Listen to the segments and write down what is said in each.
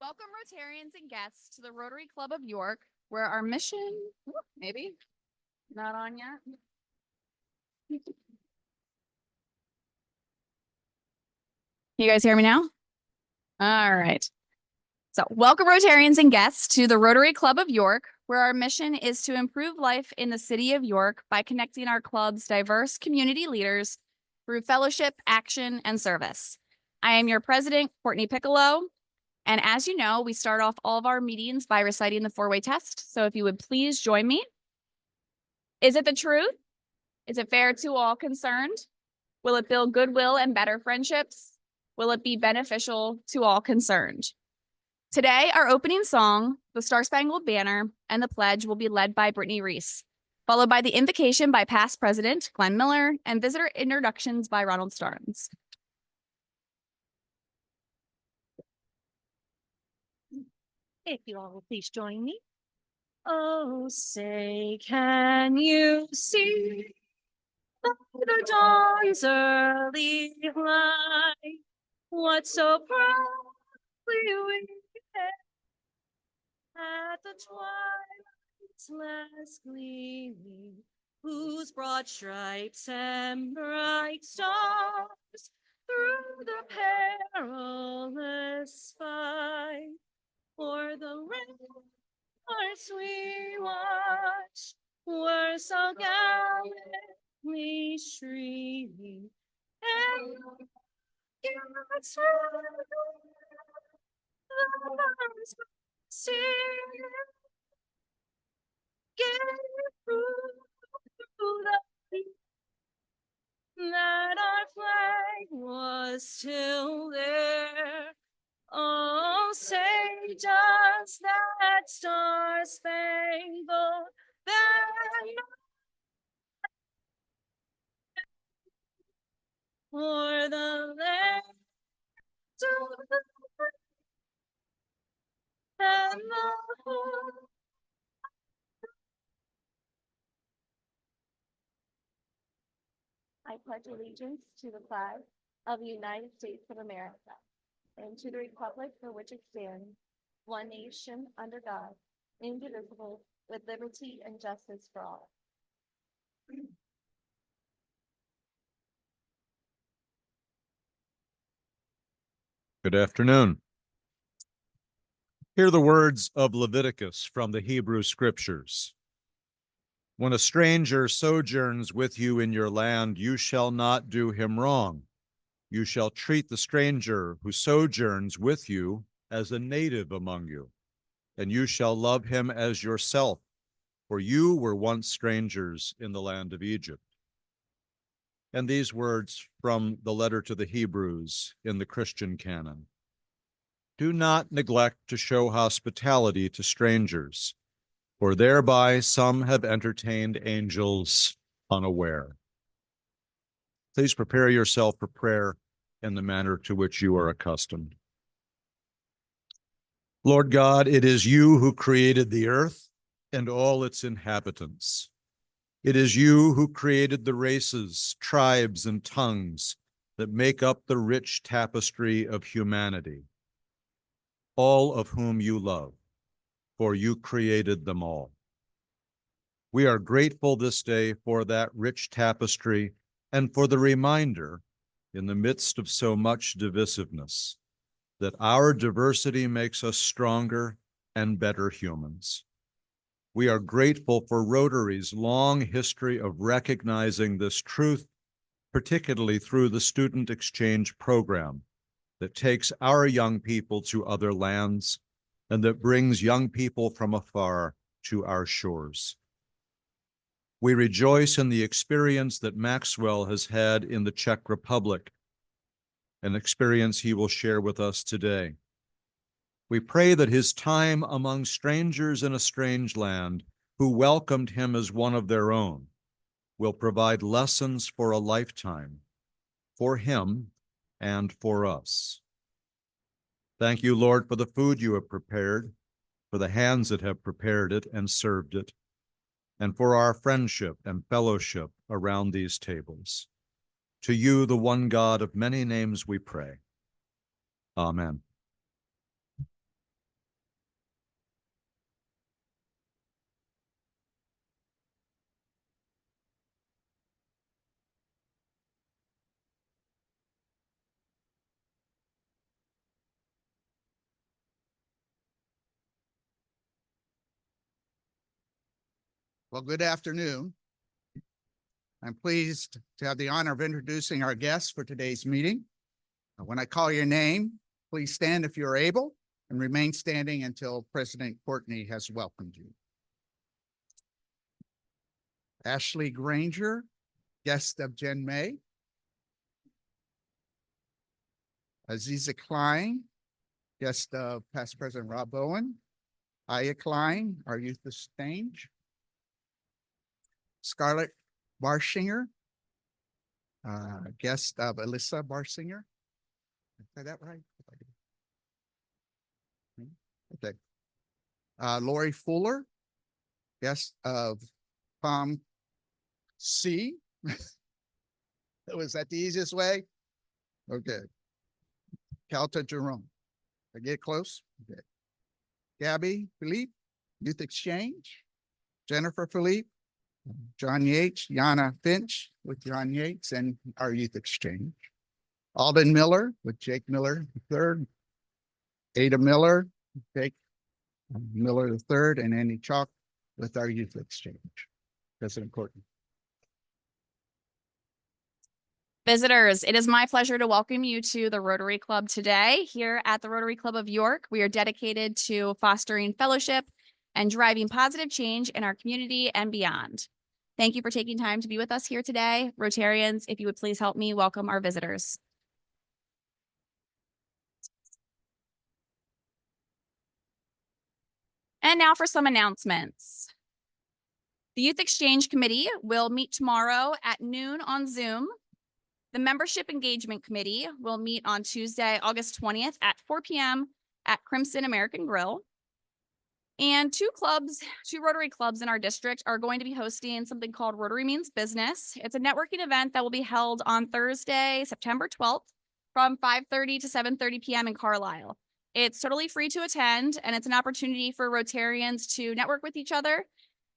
Welcome Rotarians and guests to the Rotary Club of York, where our mission, maybe, not on yet. You guys hear me now? All right. So welcome Rotarians and guests to the Rotary Club of York, where our mission is to improve life in the city of York by connecting our club's diverse community leaders through fellowship, action, and service. I am your president, Courtney Piccolo. And as you know, we start off all of our meetings by reciting the four-way test. So if you would please join me. Is it the truth? Is it fair to all concerned? Will it build goodwill and better friendships? Will it be beneficial to all concerned? Today, our opening song, The Star-Spangled Banner, and the pledge will be led by Brittany Reese, followed by the invocation by past president Glenn Miller and visitor introductions by Ronald Starnes. If you all will please join me. Oh, say, can you see the dawn's early light? What so proudly we at the twilight's last gleaming, whose broad stripes and bright stars through the perilous fight. For the ramparts we watched were so gallantly streaming, and God's that our flag was still there. Oh, say, does that star-spangled banner for the land and the whole? I pledge allegiance to the flag of the United States of America and to the republic for which it stands, one nation under God, indivisible, with liberty and justice for all. Good afternoon. Hear the words of Leviticus from the Hebrew Scriptures. When a stranger sojourns with you in your land, you shall not do him wrong. You shall treat the stranger who sojourns with you as a native among you, and you shall love him as yourself, for you were once strangers in the land of Egypt. And these words from the letter to the Hebrews in the Christian canon. Do not neglect to show hospitality to strangers, for thereby some have entertained angels unaware. Please prepare yourself for prayer in the manner to which you are accustomed. Lord God, it is you who created the earth and all its inhabitants. It is you who created the races, tribes, and tongues that make up the rich tapestry of humanity, all of whom you love, for you created them all. We are grateful this day for that rich tapestry and for the reminder, in the midst of so much divisiveness, that our diversity makes us stronger and better humans. We are grateful for Rotary's long history of recognizing this truth, particularly through the student exchange program that takes our young people to other lands and that brings young people from afar to our shores. We rejoice in the experience that Maxwell has had in the Czech Republic, an experience he will share with us today. We pray that his time among strangers in a strange land who welcomed him as one of their own will provide lessons for a lifetime, for him and for us. Thank you, Lord, for the food you have prepared, for the hands that have prepared it and served it, and for our friendship and fellowship around these tables. To you, the one God of many names, we pray. Amen. Well, good afternoon. I'm pleased to have the honor of introducing our guests for today's meeting. When I call your name, please stand if you're able and remain standing until President Courtney has welcomed you. Ashley Granger, guest of Jen May. Aziza Klein, guest of past President Rob Bowen. Aya Klein, our youth exchange. Scarlett Barshinger, guest of Alyssa Barsinger. Did I say that right? Okay. Lori Fuller, guest of Tom C. Was that the easiest way? Okay. Calta Jerome. I get close? Okay. Gabby Philippe, Youth Exchange. Jennifer Philippe. John Yates, Yana Finch with John Yates and our Youth Exchange. Alden Miller with Jake Miller III. Ada Miller, Jake Miller III, and Andy Chalk with our Youth Exchange. President Courtney. Visitors, it is my pleasure to welcome you to the Rotary Club today. Here at the Rotary Club of York, we are dedicated to fostering fellowship and driving positive change in our community and beyond. Thank you for taking time to be with us here today. Rotarians, if you would please help me welcome our visitors. And now for some announcements. The Youth Exchange Committee will meet tomorrow at noon on Zoom. The Membership Engagement Committee will meet on Tuesday, August 20th at 4 p.m. at Crimson American Grill. And two Rotary clubs in our district are going to be hosting something called Rotary Means Business. It's a networking event that will be held on Thursday, September 12th from 5:30 to 7:30 p.m. in Carlisle. It's totally free to attend, and it's an opportunity for Rotarians to network with each other.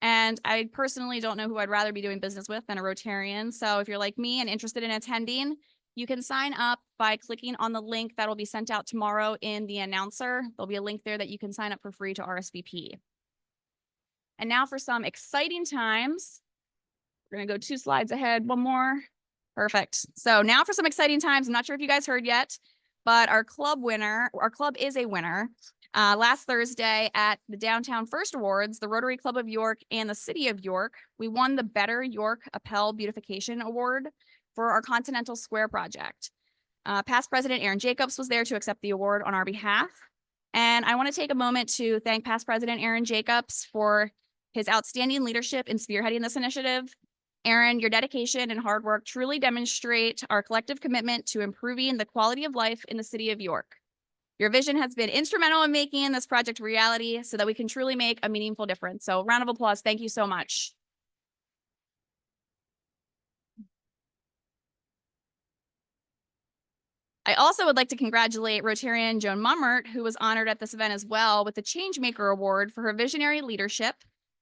And I personally don't know who I'd rather be doing business with than a Rotarian. So if you're like me and interested in attending, you can sign up by clicking on the link that will be sent out tomorrow in the announcer. There'll be a link there that you can sign up for free to RSVP. And now for some exciting times. We're going to go 2 slides ahead. One more. Perfect. So now for some exciting times. I'm not sure if you guys heard yet, but our club is a winner. Last Thursday at the Downtown First Awards, the Rotary Club of York and the City of York, we won the Better York Appel Beautification Award for our Continental Square project. Past President Aaron Jacobs was there to accept the award on our behalf. And I want to take a moment to thank past President Aaron Jacobs for his outstanding leadership in spearheading this initiative. Aaron, your dedication and hard work truly demonstrate our collective commitment to improving the quality of life in the City of York. Your vision has been instrumental in making this project a reality so that we can truly make a meaningful difference. So round of applause. Thank you so much. I also would like to congratulate Rotarian Joan Mummert, who was honored at this event as well with the Changemaker Award for her visionary leadership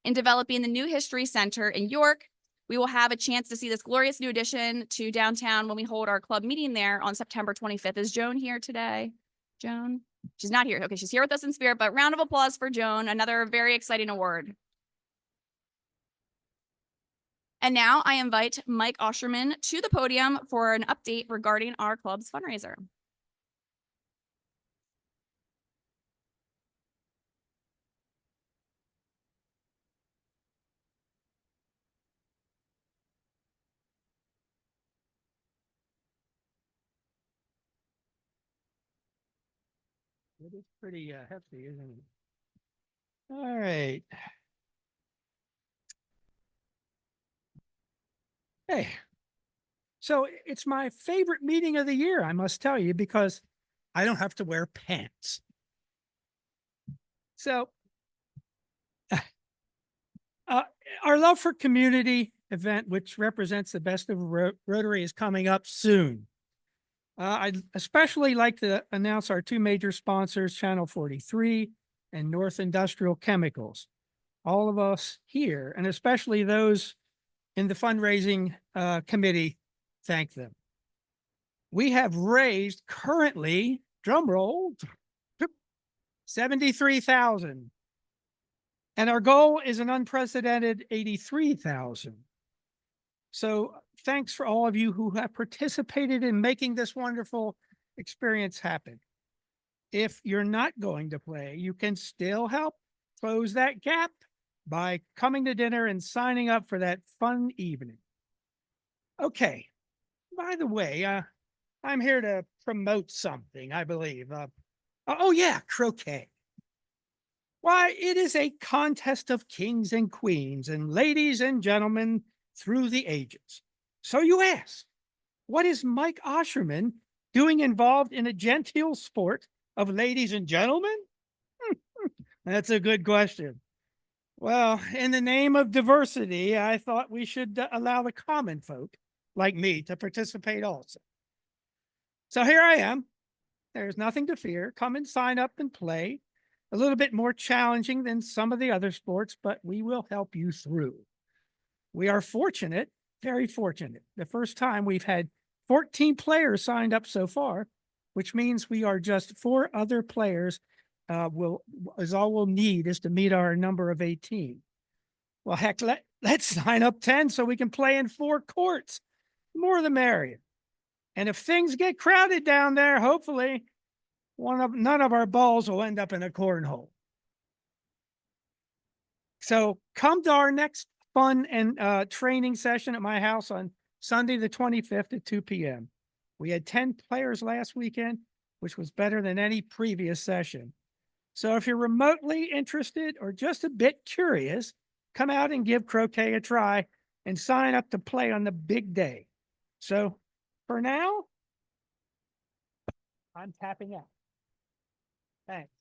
in developing the new History Center in York. We will have a chance to see this glorious new addition to downtown when we hold our club meeting there on September 25th. Is Joan here today? Joan? She's not here. Okay, she's here with us in spirit, but round of applause for Joan, another very exciting award. And now I invite Mike Osherman to the podium for an update regarding our club's fundraiser. It is pretty hefty, isn't it? All right. Hey, so it's my favorite meeting of the year, I must tell you, because I don't have to wear pants. So our Love for Community event, which represents the best of Rotary, is coming up soon. I'd especially like to announce our 2 major sponsors, Channel 43 and North Industrial Chemicals. All of us here, and especially those in the fundraising committee, thank them. We have raised currently, drum roll, $73,000. And our goal is an unprecedented 83,000. So thanks for all of you who have participated in making this wonderful experience happen. If you're not going to play, you can still help close that gap by coming to dinner and signing up for that fun evening. Okay, by the way, I'm here to promote something, I believe. Oh yeah, croquet. Why, it is a contest of kings and queens and ladies and gentlemen through the ages. So you ask, what is Mike Osherman doing involved in a genteel sport of ladies and gentlemen? That's a good question. Well, in the name of diversity, I thought we should allow the common folk like me to participate also. So here I am. There's nothing to fear. Come and sign up and play. A little bit more challenging than some of the other sports, but we will help you through. We are fortunate, very fortunate. The first time we've had 14 players signed up so far, which means we are just 4 other players is all we'll need is to meet our number of 18. Well, heck, let's sign up 10 so we can play in 4 courts. More the merrier. And if things get crowded down there, hopefully none of our balls will end up in a cornhole. So come to our next fun and training session at my house on Sunday the 25th at 2 p.m. We had 10 players last weekend, which was better than any previous session. So if you're remotely interested or just a bit curious, come out and give croquet a try and sign up to play on the big day. So for now, I'm tapping out. Thanks.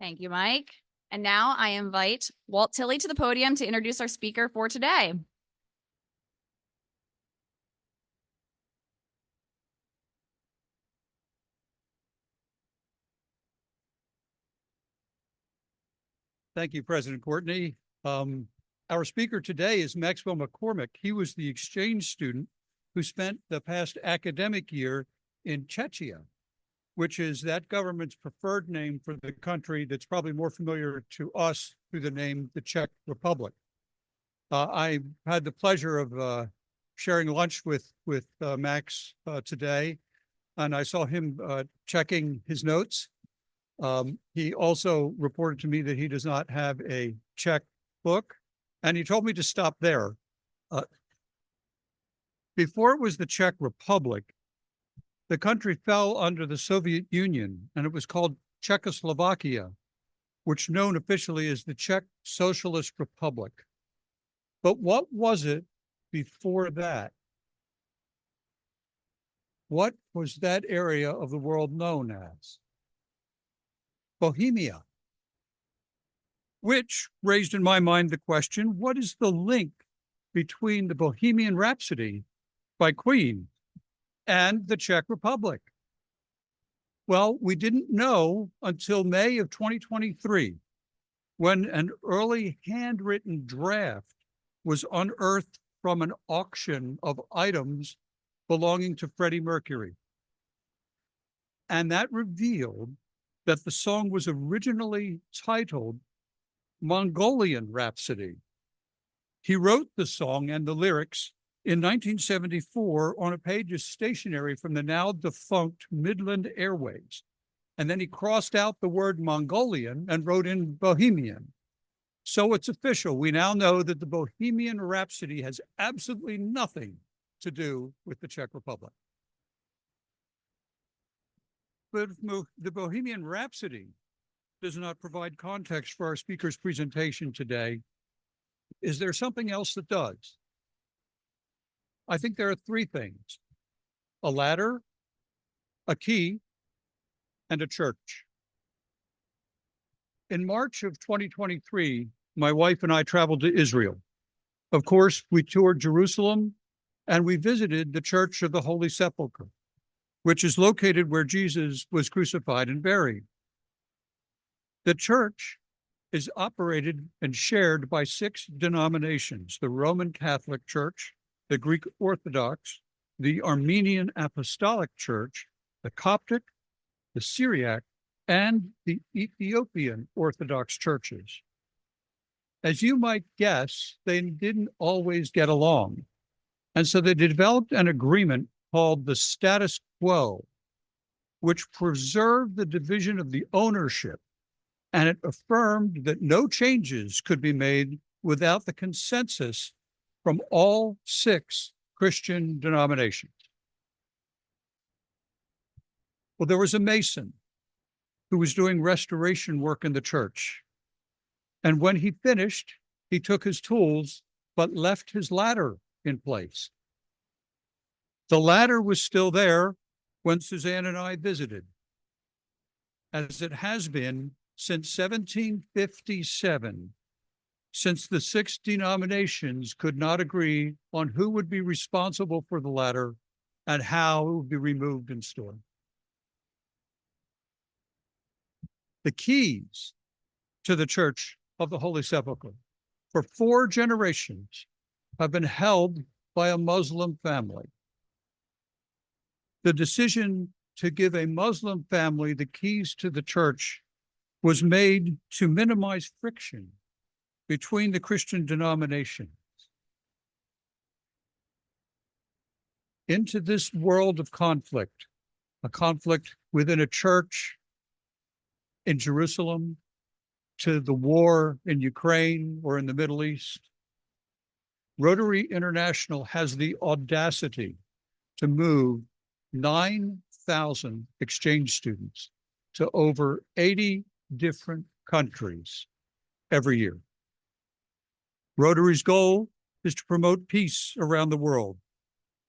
Thank you, Mike. And now I invite Walt Tilley to the podium to introduce our speaker for today. Thank you, President Courtney. Our speaker today is Maxwell McCormick. He was the exchange student who spent the past academic year in Czechia, which is that government's preferred name for the country that's probably more familiar to us through the name the Czech Republic. I had the pleasure of sharing lunch with Max today, and I saw him checking his notes. He also reported to me that he does not have a Czech book, and he told me to stop there. Before it was the Czech Republic, the country fell under the Soviet Union, and it was called Czechoslovakia, which known officially as the Czech Socialist Republic. But what was it before that? What was that area of the world known as? Bohemia, which raised in my mind the question, what is the link between the Bohemian Rhapsody by Queen and the Czech Republic? Well, we didn't know until May of 2023, when an early handwritten draft was unearthed from an auction of items belonging to Freddie Mercury. And that revealed that the song was originally titled Mongolian Rhapsody. He wrote the song and the lyrics in 1974 on a page of stationery from the now defunct Midland Airways. And then he crossed out the word Mongolian and wrote in Bohemian. So it's official. We now know that the Bohemian Rhapsody has absolutely nothing to do with the Czech Republic. But the Bohemian Rhapsody does not provide context for our speaker's presentation today. Is there something else that does? I think there are 3 things: a ladder, a key, and a church. In March of 2023, my wife and I traveled to Israel. Of course, we toured Jerusalem and we visited the Church of the Holy Sepulchre, which is located where Jesus was crucified and buried. The church is operated and shared by 6 denominations: the Roman Catholic Church, the Greek Orthodox, the Armenian Apostolic Church, the Coptic, the Syriac, and the Ethiopian Orthodox churches. As you might guess, they didn't always get along. And so they developed an agreement called the status quo, which preserved the division of the ownership, and it affirmed that no changes could be made without the consensus from all 6 Christian denominations. Well, there was a Mason who was doing restoration work in the church. And when he finished, he took his tools, but left his ladder in place. The ladder was still there when Suzanne and I visited, as it has been since 1757, since the 6 denominations could not agree on who would be responsible for the ladder and how it would be removed and stored. The keys to the Church of the Holy Sepulchre for 4 generations have been held by a Muslim family. The decision to give a Muslim family the keys to the church was made to minimize friction between the Christian denominations. Into this world of conflict, a conflict within a church in Jerusalem, to the war in Ukraine or in the Middle East, Rotary International has the audacity to move 9,000 exchange students to over 80 different countries every year. Rotary's goal is to promote peace around the world,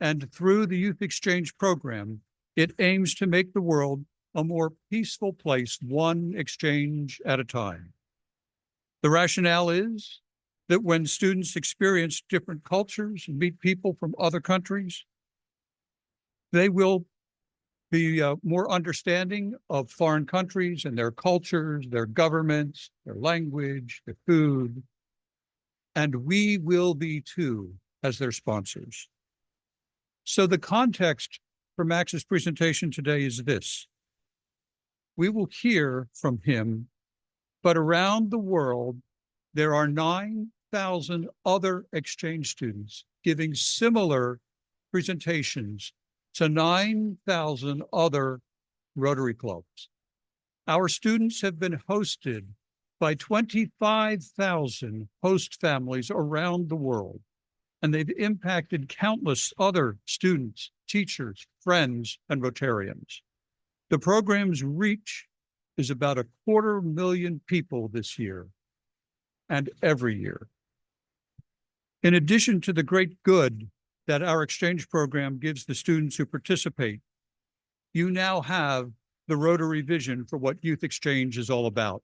and through the Youth Exchange program, it aims to make the world a more peaceful place, one exchange at a time. The rationale is that when students experience different cultures and meet people from other countries, they will be more understanding of foreign countries and their cultures, their governments, their language, their food, and we will be too as their sponsors. So the context for Max's presentation today is this. We will hear from him, but around the world, there are 9,000 other exchange students giving similar presentations to 9,000 other Rotary clubs. Our students have been hosted by 25,000 host families around the world, and they've impacted countless other students, teachers, friends, and Rotarians. The program's reach is about 250,000 people this year and every year. In addition to the great good that our exchange program gives the students who participate, you now have the Rotary vision for what Youth Exchange is all about.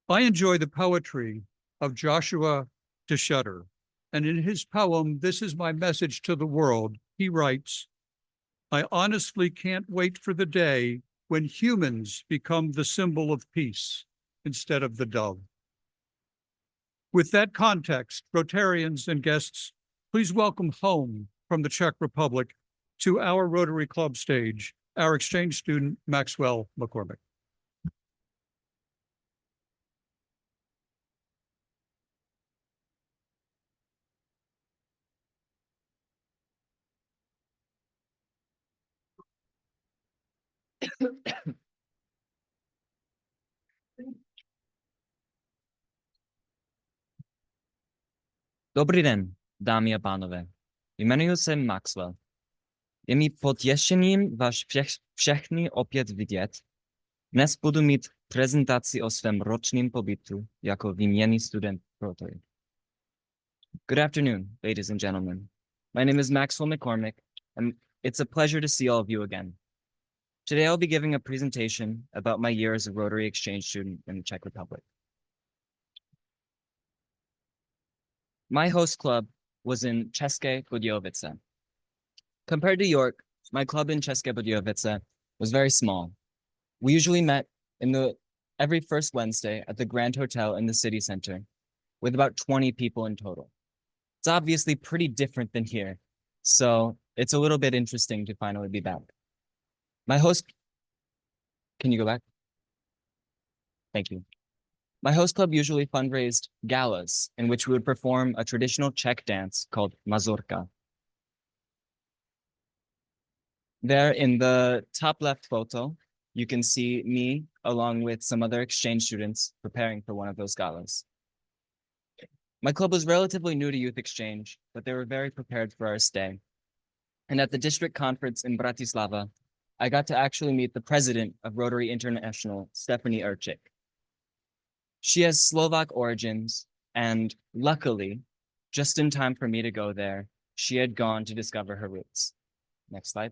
I enjoy the poetry of Joshua DeShutter, and in his poem, "This Is My Message to the World," he writes, "I honestly can't wait for the day when humans become the symbol of peace instead of the dove." With that context, Rotarians and guests, please welcome home from the Czech Republic to our Rotary Club stage, our exchange student, Maxwell McCormick. Dobrý den, dámy a pánové. Jmenuji se Maxwell. Je mi potěšením vás všechny opět vidět. Dnes budu mít prezentaci o svém ročním pobytu jako výměnný student Rotary. Good afternoon, ladies and gentlemen. My name is Maxwell McCormick, and it's a pleasure to see all of you again. Today I'll be giving a presentation about my year as a Rotary Exchange student in the Czech Republic. My host club was in České Budějovice. Compared to York, my club in České Budějovice was very small. We usually met every first Wednesday at the Grand Hotel in the city center, with about 20 people in total. It's obviously pretty different than here, so it's a little bit interesting to finally be back. My host, can you go back? Thank you. My host club usually fundraised galas in which we would perform a traditional Czech dance called mazurka. There in the top left photo, you can see me along with some other exchange students preparing for one of those galas. My club was relatively new to Youth Exchange, but they were very prepared for our stay. And at the district conference in Bratislava, I got to actually meet the president of Rotary International, Stephanie Urchik. She has Slovak origins, and luckily, just in time for me to go there, she had gone to discover her roots. Next slide.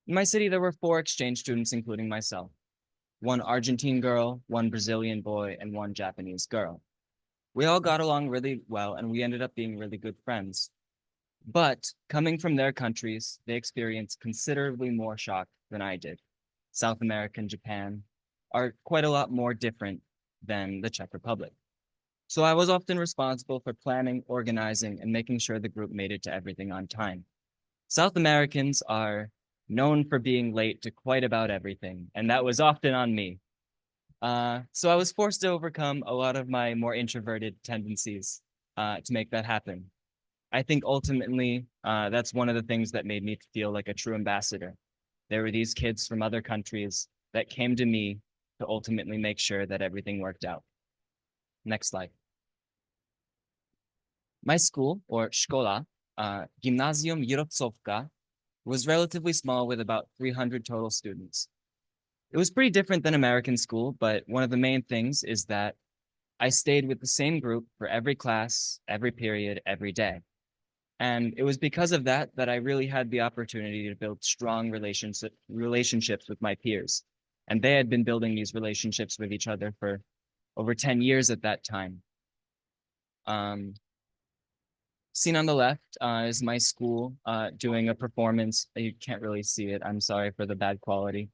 In my city, there were 4 exchange students, including myself. 1 Argentine girl, 1 Brazilian boy, and 1 Japanese girl. We all got along really well, and we ended up being really good friends. But coming from their countries, they experienced considerably more shock than I did. South America and Japan are quite a lot more different than the Czech Republic. So I was often responsible for planning, organizing, and making sure the group made it to everything on time. South Americans are known for being late to quite about everything, and that was often on me. So I was forced to overcome a lot of my more introverted tendencies to make that happen. I think ultimately, that's one of the things that made me feel like a true ambassador. There were these kids from other countries that came to me to ultimately make sure that everything worked out. Next slide. My school, or szkola, Gimnazjum Jirocovka, was relatively small with about 300 total students. It was pretty different than American school, but one of the main things is that I stayed with the same group for every class, every period, every day. And it was because of that that I really had the opportunity to build strong relationships with my peers. And they had been building these relationships with each other for over 10 years at that time. Seen on the left is my school doing a performance. You can't really see it. I'm sorry for the bad quality.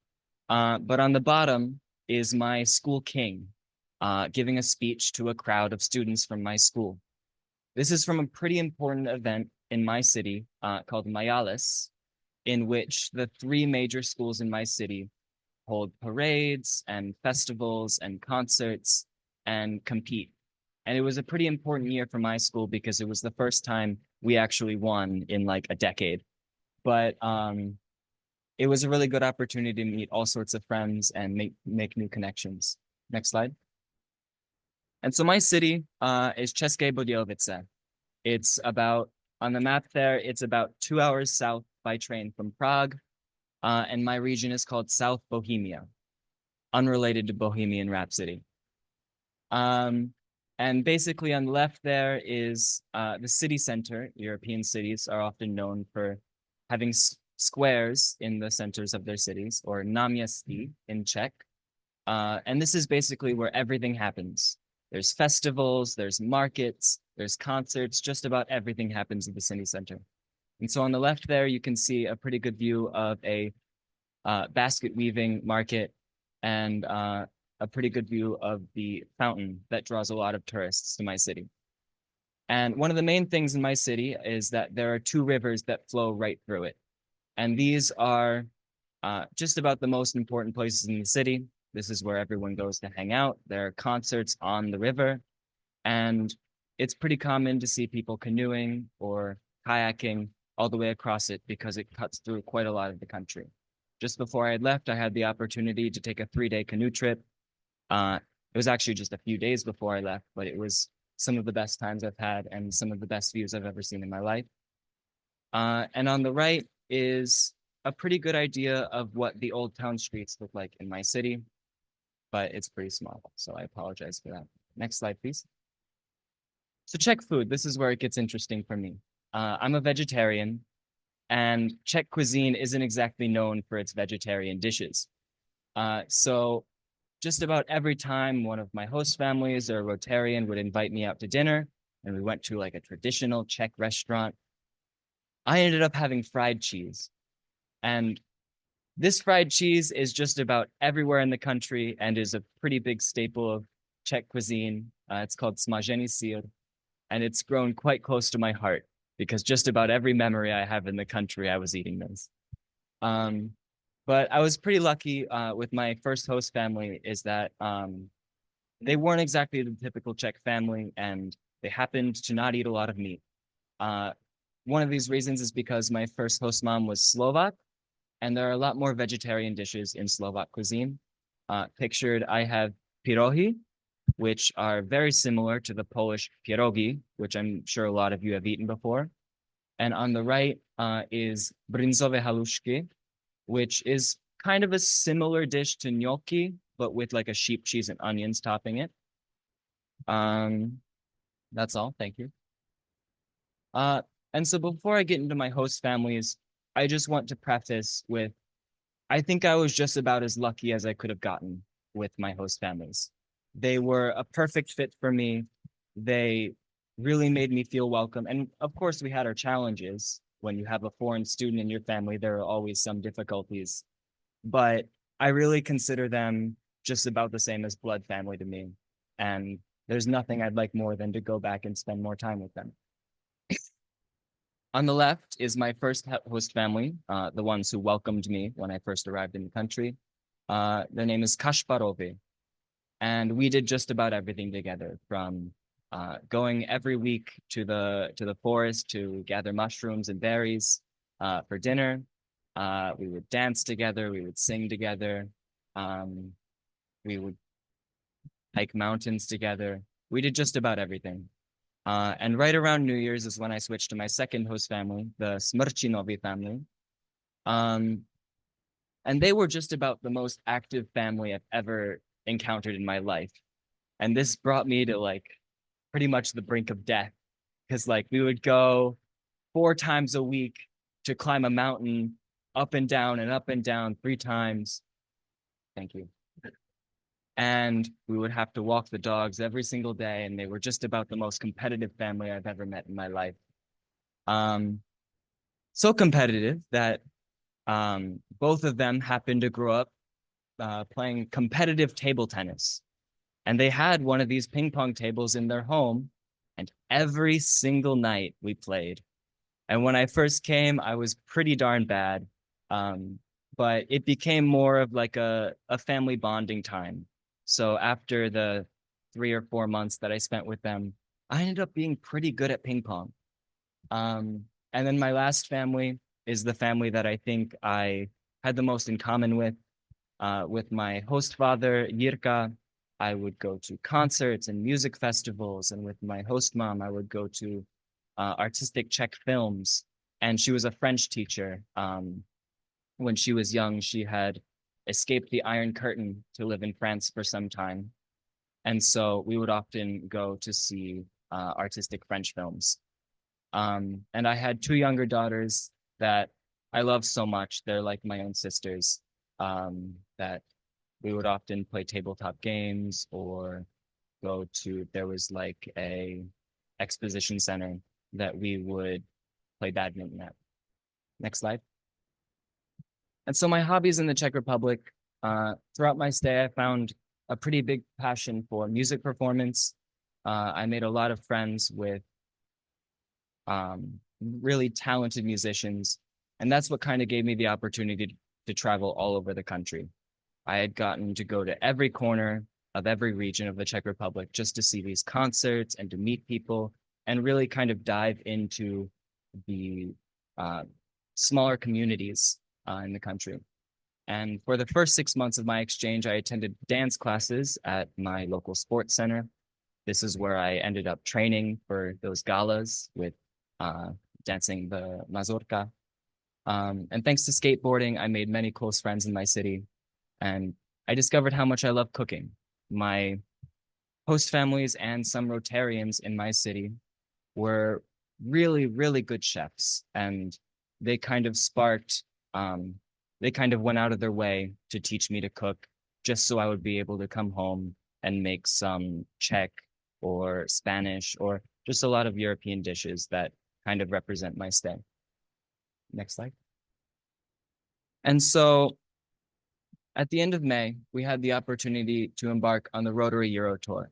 But on the bottom is my school king giving a speech to a crowd of students from my school. This is from a pretty important event in my city called Mayalis, in which the 3 major schools in my city hold parades and festivals and concerts and compete. And it was a pretty important year for my school because it was the first time we actually won in like a decade. But it was a really good opportunity to meet all sorts of friends and make new connections. Next slide. And so my city is České Budějovice. It's about, on the map there, it's about 2 hours south by train from Prague. And my region is called South Bohemia, unrelated to Bohemian Rhapsody. And basically on the left there is the city center. European cities are often known for having squares in the centers of their cities, or náměstí in Czech. And this is basically where everything happens. There's festivals, there's markets, there's concerts, just about everything happens at the city center. And so on the left there, you can see a pretty good view of a basket weaving market and a pretty good view of the fountain that draws a lot of tourists to my city. And one of the main things in my city is that there are 2 rivers that flow right through it. And these are just about the most important places in the city. This is where everyone goes to hang out. There are concerts on the river. And it's pretty common to see people canoeing or kayaking all the way across it because it cuts through quite a lot of the country. Just before I had left, I had the opportunity to take a 3-day canoe trip. It was actually just a few days before I left, but it was some of the best times I've had and some of the best views I've ever seen in my life. And on the right is a pretty good idea of what the old town streets look like in my city, but it's pretty small, so I apologize for that. Next slide, please. So Czech food, this is where it gets interesting for me. I'm a vegetarian, and Czech cuisine isn't exactly known for its vegetarian dishes. So just about every time one of my host families or a Rotarian would invite me out to dinner, and we went to like a traditional Czech restaurant, I ended up having fried cheese. And this fried cheese is just about everywhere in the country and is a pretty big staple of Czech cuisine. It's called smažený sýr, and it's grown quite close to my heart because just about every memory I have in the country, I was eating this. But I was pretty lucky with my first host family is that they weren't exactly the typical Czech family, and they happened to not eat a lot of meat. One of these reasons is because my first host mom was Slovak, and there are a lot more vegetarian dishes in Slovak cuisine. Pictured, I have pierogi, which are very similar to the Polish pierogi, which I'm sure a lot of you have eaten before. And on the right is bryndzové halušky, which is kind of a similar dish to gnocchi, but with like a sheep cheese and onions topping it. That's all. Thank you. And so before I get into my host families, I just want to preface with, I think I was just about as lucky as I could have gotten with my host families. They were a perfect fit for me. They really made me feel welcome. And of course, we had our challenges. When you have a foreign student in your family, there are always some difficulties. But I really consider them just about the same as blood family to me. And there's nothing I'd like more than to go back and spend more time with them. On the left is my first host family, the ones who welcomed me when I first arrived in the country. Their name is Kashparovi. And we did just about everything together, from going every week to the forest to gather mushrooms and berries for dinner. We would dance together, we would sing together, we would hike mountains together. We did just about everything. And right around New Year's is when I switched to my second host family, the Smrčinovi family. And they were just about the most active family I've ever encountered in my life. And this brought me to like pretty much the brink of death, because like we would go 4 times a week to climb a mountain up and down 3 times. Thank you. And we would have to walk the dogs every single day, and they were just about the most competitive family I've ever met in my life. So competitive that both of them happened to grow up playing competitive table tennis. And they had one of these ping pong tables in their home, and every single night we played. And when I first came, I was pretty darn bad, but it became more of like a family bonding time. So after the 3 or 4 months that I spent with them, I ended up being pretty good at ping pong. And then my last family is the family that I think I had the most in common with my host father, Jirka. I would go to concerts and music festivals, and with my host mom, I would go to artistic Czech films. And she was a French teacher. When she was young, she had escaped the Iron Curtain to live in France for some time. And so we would often go to see artistic French films. And I had 2 younger daughters that I love so much. They're like my own sisters, that we would often play tabletop games or go to, there was like a exposition center that we would play badminton at. Next slide. And so my hobbies in the Czech Republic, throughout my stay, I found a pretty big passion for music performance. I made a lot of friends with really talented musicians, and that's what kind of gave me the opportunity to travel all over the country. I had gotten to go to every corner of every region of the Czech Republic just to see these concerts and to meet people and really kind of dive into the smaller communities in the country. And for the first 6 months of my exchange, I attended dance classes at my local sports center. This is where I ended up training for those galas with dancing the mazurka. And thanks to skateboarding, I made many close friends in my city. And I discovered how much I love cooking. My host families and some Rotarians in my city were really, really good chefs. And they kind of sparked, they kind of went out of their way to teach me to cook just so I would be able to come home and make some Czech or Spanish or just a lot of European dishes that kind of represent my stay. Next slide. And so at the end of May, we had the opportunity to embark on the Rotary Euro Tour.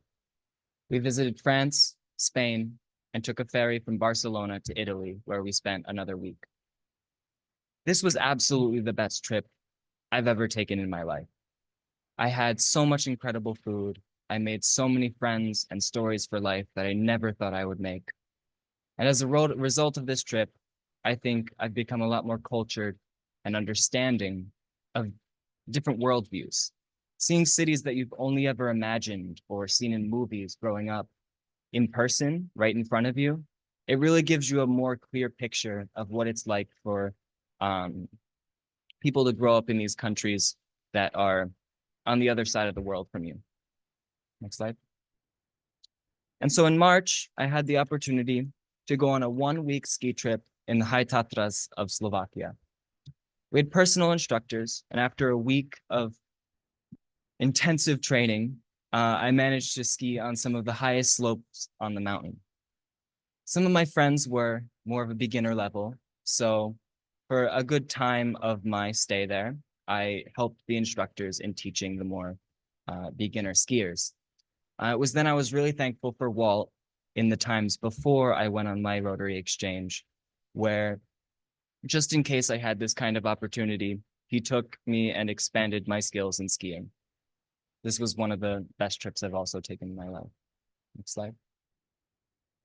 We visited France, Spain, and took a ferry from Barcelona to Italy, where we spent another week. This was absolutely the best trip I've ever taken in my life. I had so much incredible food. I made so many friends and stories for life that I never thought I would make. And as a result of this trip, I think I've become a lot more cultured and understanding of different worldviews. Seeing cities that you've only ever imagined or seen in movies growing up in person, right in front of you, it really gives you a more clear picture of what it's like for people to grow up in these countries that are on the other side of the world from you. Next slide. And so in March, I had the opportunity to go on a 1-week ski trip in the High Tatras of Slovakia. We had personal instructors, and after a week of intensive training, I managed to ski on some of the highest slopes on the mountain. Some of my friends were more of a beginner level, so for a good time of my stay there, I helped the instructors in teaching the more beginner skiers. It was then I was really thankful for Walt in the times before I went on my Rotary Exchange, where just in case I had this kind of opportunity, he took me and expanded my skills in skiing. This was one of the best trips I've also taken in my life. Next slide.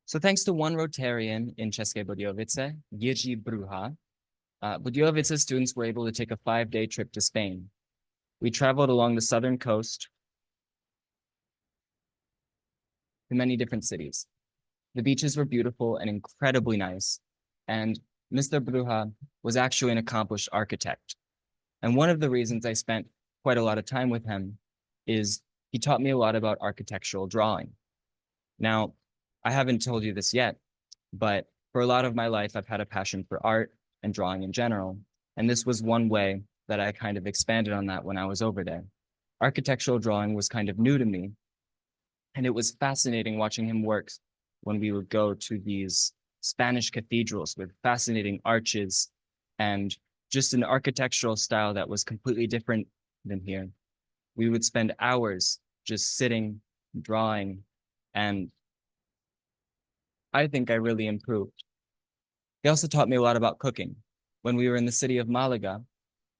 So thanks to one Rotarian in České Budějovice, Jiří Bruha, Budějovice students were able to take a 5-day trip to Spain. We traveled along the southern coast to many different cities. The beaches were beautiful and incredibly nice. And Mr. Bruja was actually an accomplished architect. And one of the reasons I spent quite a lot of time with him is he taught me a lot about architectural drawing. Now, I haven't told you this yet, but for a lot of my life, I've had a passion for art and drawing in general. And this was one way that I kind of expanded on that when I was over there. Architectural drawing was kind of new to me. And it was fascinating watching him work when we would go to these Spanish cathedrals with fascinating arches and just an architectural style that was completely different than here. We would spend hours just sitting, drawing, and I think I really improved. He also taught me a lot about cooking. When we were in the city of Malaga,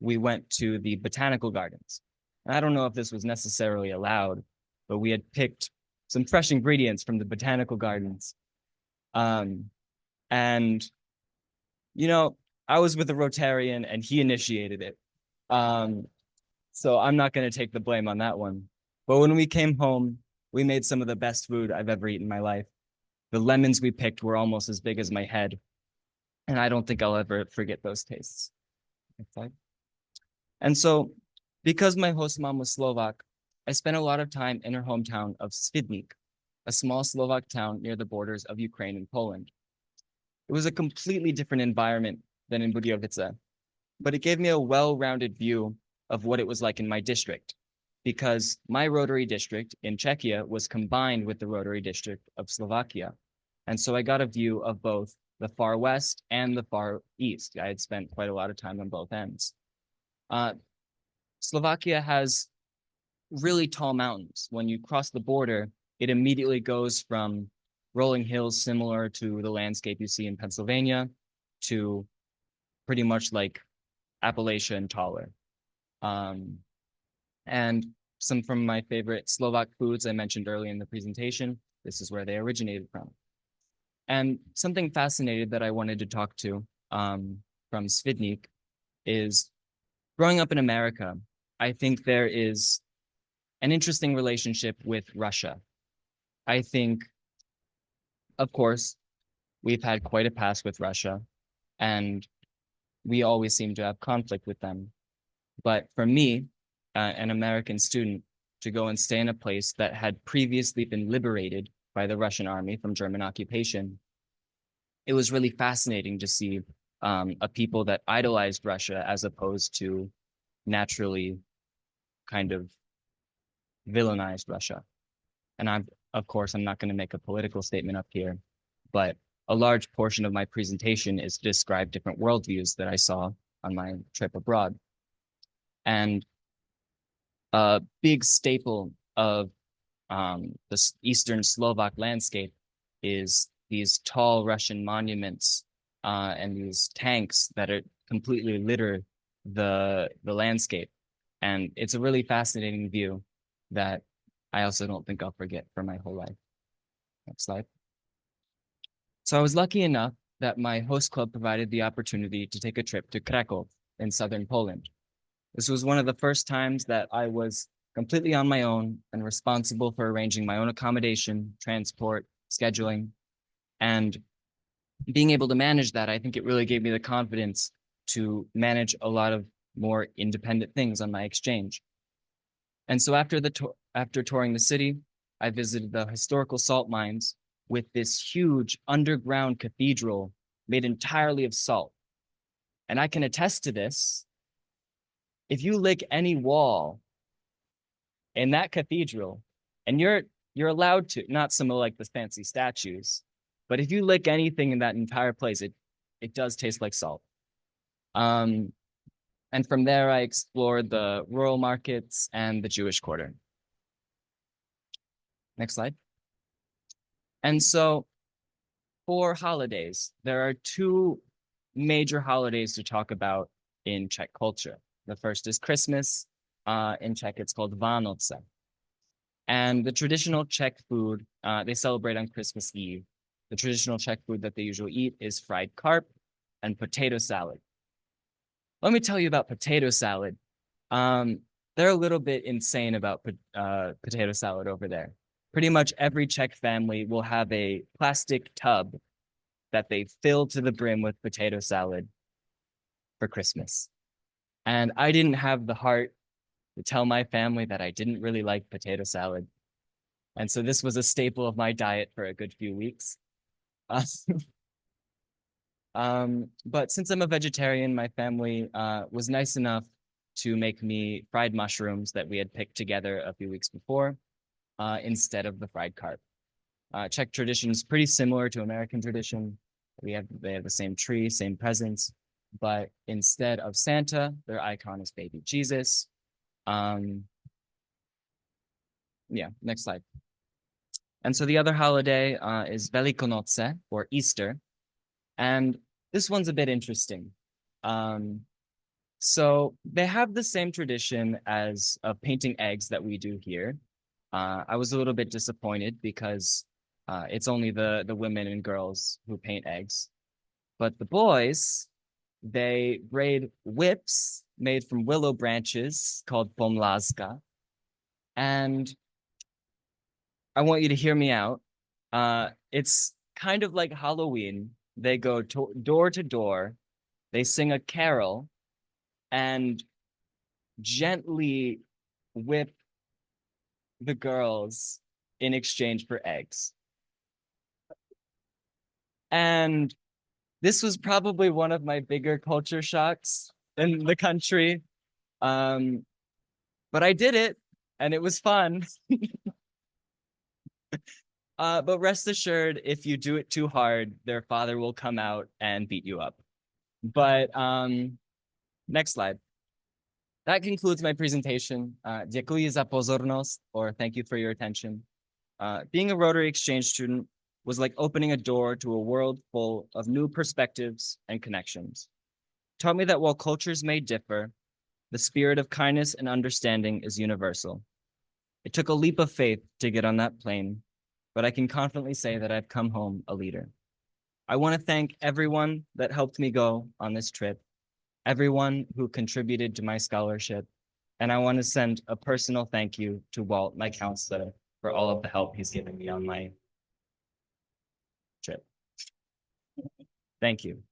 we went to the botanical gardens. And I don't know if this was necessarily allowed, but we had picked some fresh ingredients from the botanical gardens. And, you know, I was with a Rotarian and he initiated it. So I'm not going to take the blame on that one. But when we came home, we made some of the best food I've ever eaten in my life. The lemons we picked were almost as big as my head. And I don't think I'll ever forget those tastes. Next slide. And so, because my host mom was Slovak, I spent a lot of time in her hometown of Svidnik, a small Slovak town near the borders of Ukraine and Poland. It was a completely different environment than in Budějovice, but it gave me a well-rounded view of what it was like in my district, because my Rotary district in Czechia was combined with the Rotary district of Slovakia. And so I got a view of both the far west and the far east. I had spent quite a lot of time on both ends. Slovakia has really tall mountains. When you cross the border, it immediately goes from rolling hills similar to the landscape you see in Pennsylvania to pretty much like Appalachia and taller. And some from my favorite Slovak foods I mentioned early in the presentation, this is where they originated from. And something fascinating that I wanted to talk to from Svidnik is growing up in America, I think there is an interesting relationship with Russia. I think, of course, we've had quite a past with Russia, and we always seem to have conflict with them. But for me, an American student, to go and stay in a place that had previously been liberated by the Russian army from German occupation, it was really fascinating to see a people that idolized Russia as opposed to naturally kind of villainized Russia. And of course, I'm not going to make a political statement up here, but a large portion of my presentation is to describe different worldviews that I saw on my trip abroad. And a big staple of the Eastern Slovak landscape is these tall Russian monuments and these tanks that are completely litter the landscape. And it's a really fascinating view that I also don't think I'll forget for my whole life. Next slide. So I was lucky enough that my host club provided the opportunity to take a trip to Krakow in southern Poland. This was one of the first times that I was completely on my own and responsible for arranging my own accommodation, transport, scheduling, and being able to manage that. I think it really gave me the confidence to manage a lot of more independent things on my exchange. And so after touring the city, I visited the historical salt mines with this huge underground cathedral made entirely of salt. And I can attest to this. If you lick any wall in that cathedral, and you're allowed to, not some of like the fancy statues, but if you lick anything in that entire place, it does taste like salt. And from there, I explored the rural markets and the Jewish quarter. Next slide. And so for holidays, there are two major holidays to talk about in Czech culture. The first is Christmas. In Czech, it's called Vánoce. And the traditional Czech food, they celebrate on Christmas Eve. The traditional Czech food that they usually eat is fried carp and potato salad. Let me tell you about potato salad. They're a little bit insane about potato salad over there. Pretty much every Czech family will have a plastic tub that they fill to the brim with potato salad for Christmas. And I didn't have the heart to tell my family that I didn't really like potato salad. And so this was a staple of my diet for a good few weeks. But since I'm a vegetarian, my family was nice enough to make me fried mushrooms that we had picked together a few weeks before instead of the fried carp. Czech tradition is pretty similar to American tradition. They have the same tree, same presents, but instead of Santa, their icon is baby Jesus. Yeah, next slide. And so the other holiday is Velikonoce, or Easter. And this one's a bit interesting. So they have the same tradition as painting eggs that we do here. I was a little bit disappointed because it's only the women and girls who paint eggs. But the boys, they braid whips made from willow branches called pomlázka. And I want you to hear me out. It's kind of like Halloween. They go door to door, they sing a carol, and gently whip the girls in exchange for eggs. And this was probably one of my bigger culture shocks in the country. But I did it, and it was fun. But rest assured, if you do it too hard, their father will come out and beat you up. But next slide. That concludes my presentation. Děkuji za pozornost, or thank you for your attention. Being a Rotary Exchange student was like opening a door to a world full of new perspectives and connections. Taught me that while cultures may differ, the spirit of kindness and understanding is universal. It took a leap of faith to get on that plane, but I can confidently say that I've come home a leader. I want to thank everyone that helped me go on this trip, everyone who contributed to my scholarship, and I want to send a personal thank you to Walt, my counselor, for all of the help he's given me on my trip. Thank you.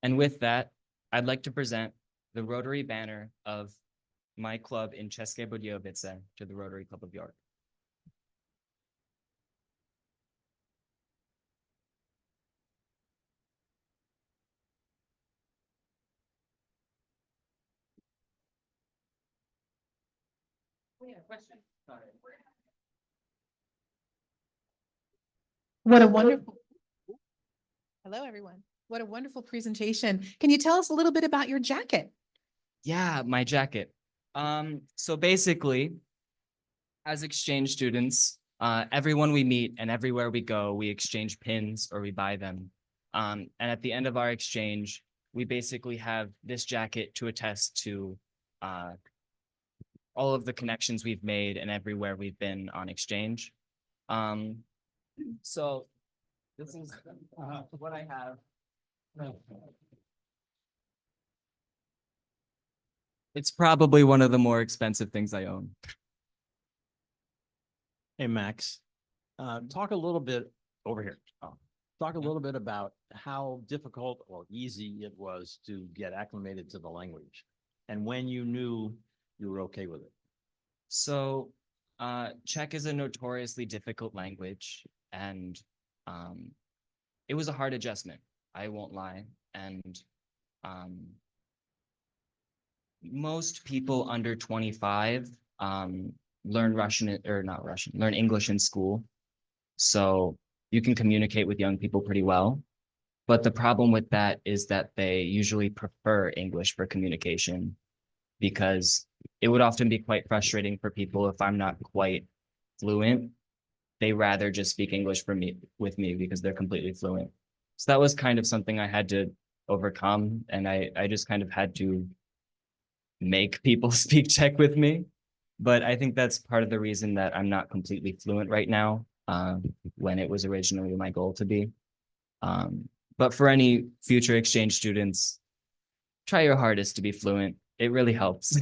And with that, I'd like to present the Rotary banner of my club in České Budějovice to the Rotary Club of York. What a wonderful. Hello, everyone. What a wonderful presentation. Can you tell us a little bit about your jacket? Yeah, my jacket. So basically, As exchange students, everyone we meet and everywhere we go, we exchange pins or we buy them. And at the end of our exchange, we basically have this jacket to attest to all of the connections we've made and everywhere we've been on exchange. So this is what I have. It's probably one of the more expensive things I own. Hey, Max, talk a little bit over here. Talk a little bit about how difficult or easy it was to get acclimated to the language and when you knew you were okay with it. So Czech is a notoriously difficult language, and it was a hard adjustment. I won't lie. And most people under 25 learn learn English in school. So you can communicate with young people pretty well. But the problem with that is that they usually prefer English for communication, because it would often be quite frustrating for people if I'm not quite fluent. They rather just speak English with me because they're completely fluent. So that was kind of something I had to overcome, and I just kind of had to make people speak Czech with me. But I think that's part of the reason that I'm not completely fluent right now, when it was originally my goal to be. But for any future exchange students, try your hardest to be fluent. It really helps.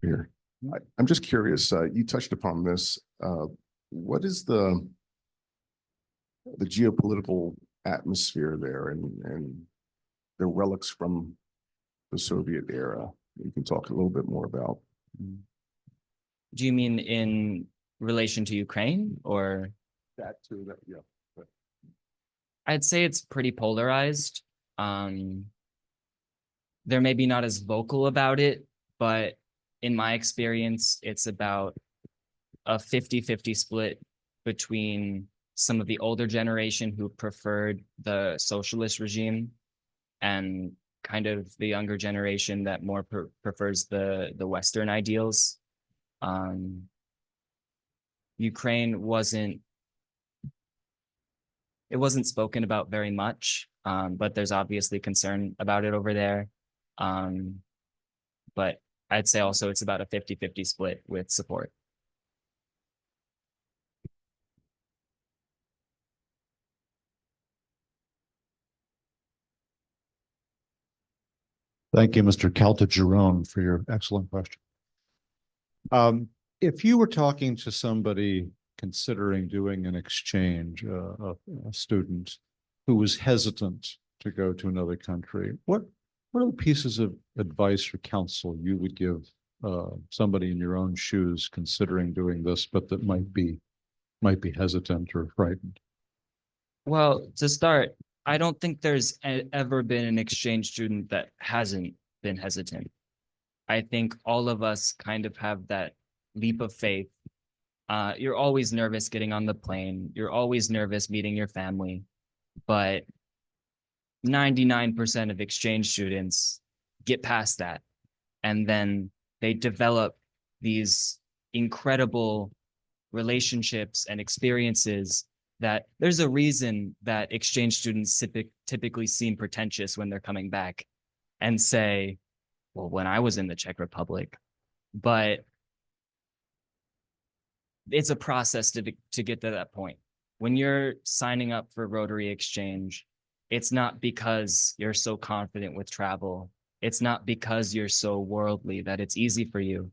Here, I'm just curious, you touched upon this. What is the geopolitical atmosphere there and the relics from the Soviet era? You can talk a little bit more about. Do you mean in relation to Ukraine, or? That too, yeah. I'd say it's pretty polarized. They're maybe not as vocal about it, but in my experience, it's about a 50-50 split between some of the older generation who preferred the socialist regime and kind of the younger generation that more prefers the Western ideals. Ukraine wasn't spoken about very much, but there's obviously concern about it over there. But I'd say also it's about a 50-50 split with support. Thank you, Mr. Caltagirone, for your excellent question. If you were talking to somebody considering doing an exchange, a student who was hesitant to go to another country, what are the pieces of advice or counsel you would give somebody in your own shoes considering doing this, but that might be hesitant or frightened? Well, to start, I don't think there's ever been an exchange student that hasn't been hesitant. I think all of us kind of have that leap of faith. You're always nervous getting on the plane. You're always nervous meeting your family. But 99% of exchange students get past that. And then they develop these incredible relationships and experiences that there's a reason that exchange students typically seem pretentious when they're coming back and say, well, when I was in the Czech Republic. But it's a process to get to that point. When you're signing up for Rotary Exchange, it's not because you're so confident with travel. It's not because you're so worldly that it's easy for you.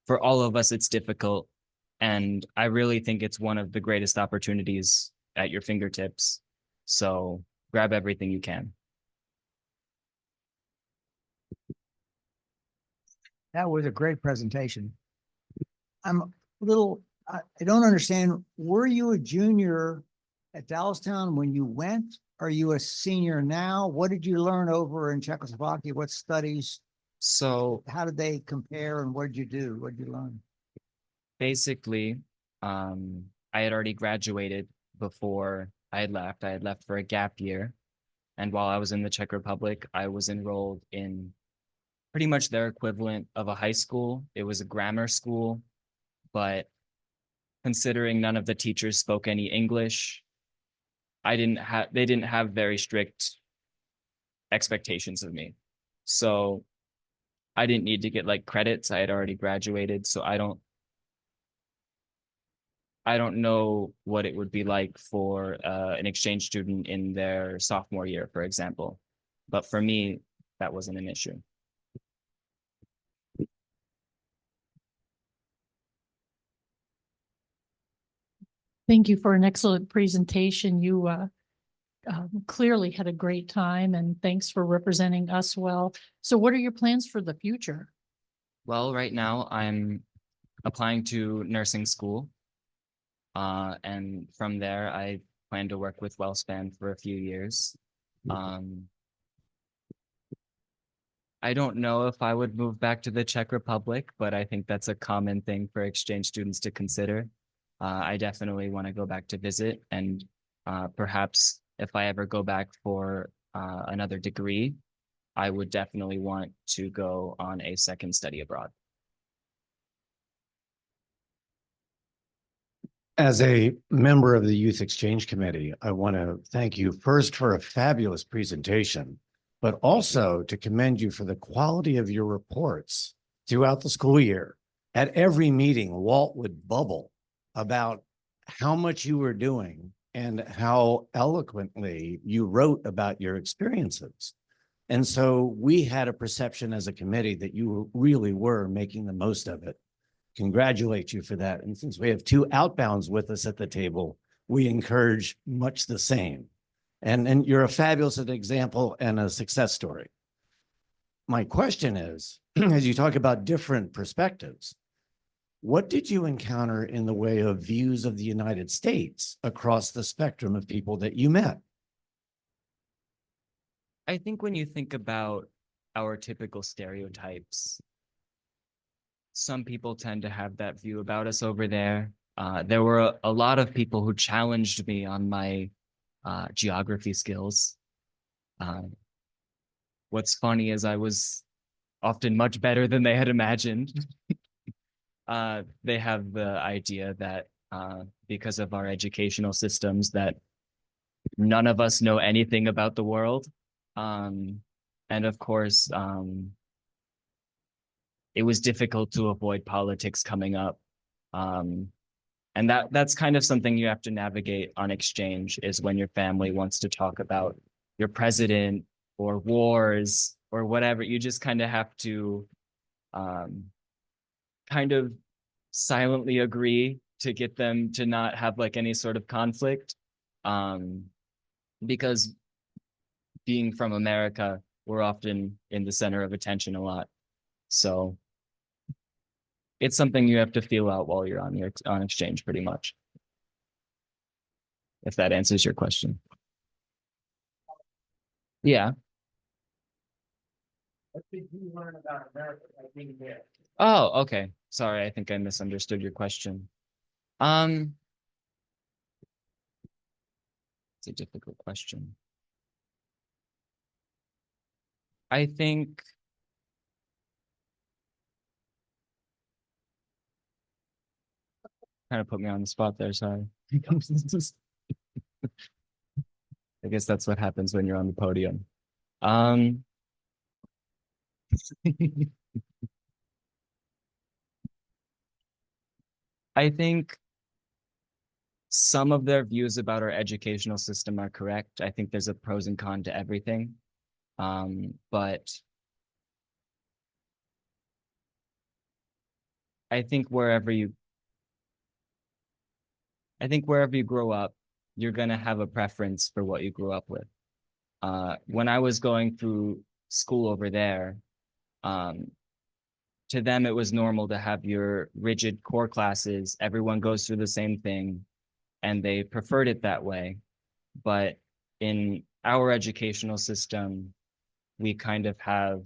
For all of us, it's difficult. And I really think it's one of the greatest opportunities at your fingertips. So grab everything you can. That was a great presentation. I'm a little, I don't understand. Were you a junior at Dallastown when you went? Are you a senior now? What did you learn over in Czechoslovakia? What studies? So how did they compare and what did you do? What did you learn? Basically, I had already graduated before I had left. I had left for a gap year. And while I was in the Czech Republic, I was enrolled in pretty much their equivalent of a high school. It was a grammar school, but considering none of the teachers spoke any English, they didn't have very strict expectations of me. So I didn't need to get like credits. I had already graduated, so I don't know what it would be like for an exchange student in their sophomore year, for example. But for me, that wasn't an issue. Thank you for an excellent presentation. You clearly had a great time, and thanks for representing us well. So what are your plans for the future? Well, right now I'm applying to nursing school. And from there, I plan to work with WellSpan for a few years. I don't know if I would move back to the Czech Republic, but I think that's a common thing for exchange students to consider. I definitely want to go back to visit, and perhaps if I ever go back for another degree, I would definitely want to go on a second study abroad. As a member of the Youth Exchange Committee, I want to thank you first for a fabulous presentation, but also to commend you for the quality of your reports throughout the school year. At every meeting, Walt would bubble about how much you were doing and how eloquently you wrote about your experiences. And so we had a perception as a committee that you really were making the most of it. Congratulate you for that. And since we have two outbounds with us at the table, we encourage much the same. And you're a fabulous example and a success story. My question is, as you talk about different perspectives, what did you encounter in the way of views of the United States across the spectrum of people that you met? I think when you think about our typical stereotypes, some people tend to have that view about us over there. There were a lot of people who challenged me on my geography skills. What's funny is I was often much better than they had imagined. They have the idea that because of our educational systems that none of us know anything about the world. And of course, it was difficult to avoid politics coming up. And that's kind of something you have to navigate on exchange, is when your family wants to talk about your president or wars or whatever, you just kind of have to kind of silently agree to get them to not have like any sort of conflict. Because being from America, we're often in the center of attention a lot. So it's something you have to feel out while you're on exchange, pretty much. If that answers your question. Yeah. What did you learn about America by being there? Oh, okay. Sorry, I think I misunderstood your question. It's a difficult question. I think kind of put me on the spot there, sorry. I guess that's what happens when you're on the podium. I think some of their views about our educational system are correct. I think there's a pros and cons to everything. But I think wherever you grow up, you're going to have a preference for what you grew up with. When I was going through school over there, to them, it was normal to have your rigid core classes. Everyone goes through the same thing, and they preferred it that way. But in our educational system, we kind of have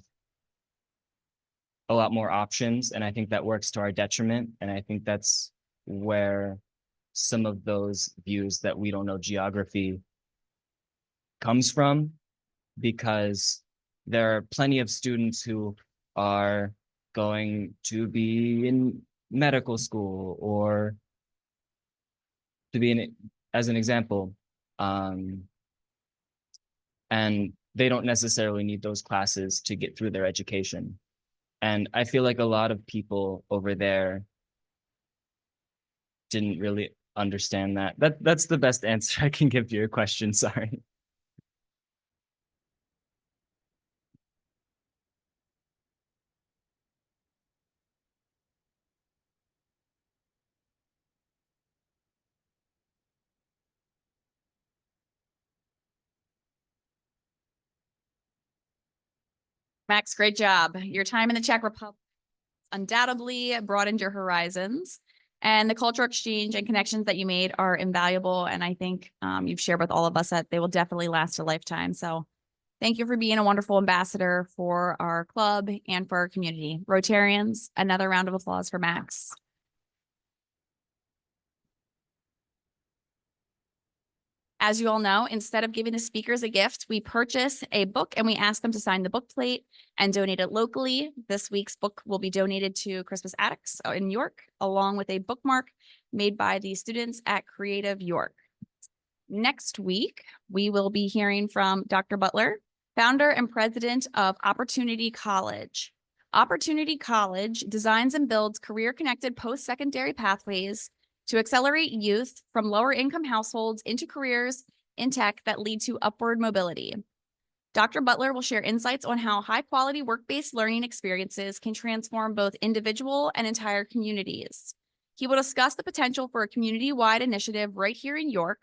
a lot more options, and I think that works to our detriment. And I think that's where some of those views that we don't know geography comes from, because there are plenty of students who are going to be in medical school or to be in, as an example, and they don't necessarily need those classes to get through their education. And I feel like a lot of people over there didn't really understand that. That's the best answer I can give to your question. Sorry. Max, great job. Your time in the Czech Republic undoubtedly broadened your horizons, and the cultural exchange and connections that you made are invaluable. And I think you've shared with all of us that they will definitely last a lifetime. So thank you for being a wonderful ambassador for our club and for our community. Rotarians, another round of applause for Max. As you all know, instead of giving the speakers a gift, we purchase a book and we ask them to sign the book plate and donate it locally. This week's book will be donated to Christmas Addicts in York, along with a bookmark made by the students at Creative York. Next week, we will be hearing from Dr. Butler, founder and president of Opportunity College. Opportunity College designs and builds career-connected post-secondary pathways to accelerate youth from lower income households into careers in tech that lead to upward mobility. Dr. Butler will share insights on how high-quality work-based learning experiences can transform both individual and entire communities. He will discuss the potential for a community-wide initiative right here in York,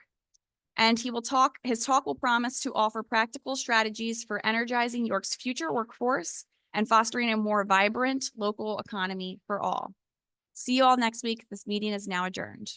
and his talk will promise to offer practical strategies for energizing York's future workforce and fostering a more vibrant local economy for all. See you all next week. This meeting is now adjourned.